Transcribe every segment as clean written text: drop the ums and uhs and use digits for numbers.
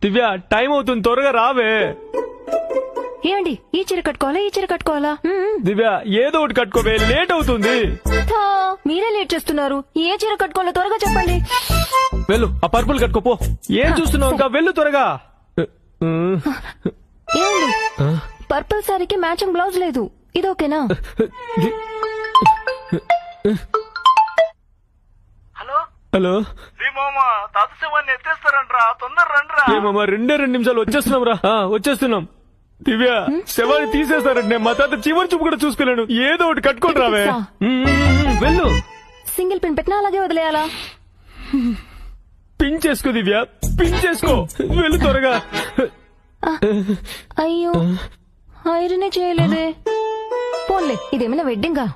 దివ్య time అవుతుంది, త్వరగా రావే. ఏమండి ఈ చీర కట్టుకోవాలా ఈ చీర కట్టుకోవాలా? దివ్య ఏదో ఒకటి కట్టుకోవే, లేట్ అవుతుంది. థా, మీరే లేట్ చేస్తున్నారు. ఏ చీర కట్టుకోవాలో త్వరగా చెప్పండి. వెళ్ళు, ఆ పర్పుల్ కట్టుకోపో. ఏం చూస్తున్నావు ఇంకా, వెళ్ళు త్వరగా. ఏమండి పర్పుల్ సారీకి మ్యాచింగ్ బ్లౌజ్ లేదు, ఇది ఓకేనా? హలో ఏమమ్మా, 2 నిమిషాలు వచ్చేస్తున్నాం రా. వచ్చేస్తున్నాం. దివ్య శవాన్ని తీసేస్తారంటే మా తాత చివరి చూపు కూడా చూసుకోలేను. ఏదో ఒకటి కట్టుకొని రావే. వెళ్ళు. సింగిల్ పిన్ పెట్టినా అలాగే వదిలేయాలా? పిన్ చేసుకో దివ్య, పిన్ చేసుకో. వెళ్ళు త్వరగా. అయ్యో ఐరనే చేయలేదే. పోన్లే, ఇదేమైనా వెడ్డింగా?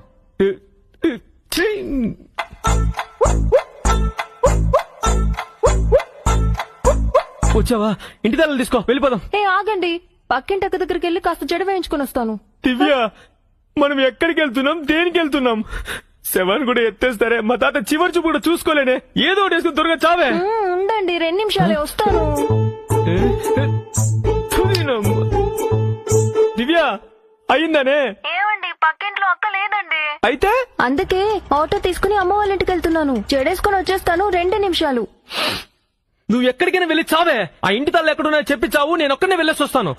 వచ్చావా? ఇంటి దాన్ని తీసుకో, వెళ్ళిపోదాం. ఏ ఆగండి, పక్కింటి అక్క దగ్గరికి వెళ్ళి కాస్త జడ వేయించుకొని వస్తాను. దివ్య మనం ఎక్కడికి వెళ్తున్నాం, దేనికి వెళ్తున్నాం? శవాన్ని కూడా ఎత్తేస్తారే, మా తాత చివరి చూపు కూడా చూసుకోలేనే. ఏదో ఒకటి వేసుకుని త్వరగా చావే. ఉండండి, 2 నిమిషాలే వస్తాను. దివ్య అయిందనే? ఏమండి పక్కింట్లో అక్క లేదండి. అయితే అందుకే ఆటో తీసుకుని అమ్మ వాళ్ళ ఇంటికి వెళ్తున్నాను. జడేసుకుని వచ్చేస్తాను, 2 నిమిషాలు. నువ్వు ఎక్కడికైనా వెళ్ళి చావే. ఆ ఇంటి తాళ్ళు ఎక్కడున్నా చెప్పి చావు, నేను ఒక్కనే వెళ్ళేసి వస్తాను.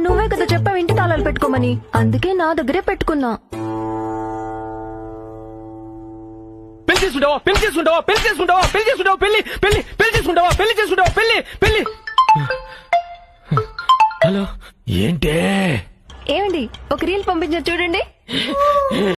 నువ్వే కదా చెప్పావు ఇంటి తాళాలు పెట్టుకోమని, అందుకే నా దగ్గరే పెట్టుకున్నా. పెళ్లి చేసుకుంటావా, పెళ్లి చేసుకుంటావా, పెళ్లి చేసుకుంటావా, పెళ్లి చేసుకుంటావా, పెళ్లి పెళ్లి పెళ్లి చేసుకుంటావా, పెళ్లి చేసుకుంటావా, పెళ్లి పెళ్లి. హలో ఏంటే? ఏమండి ఒక రీల్ పంపించారు చూడండి.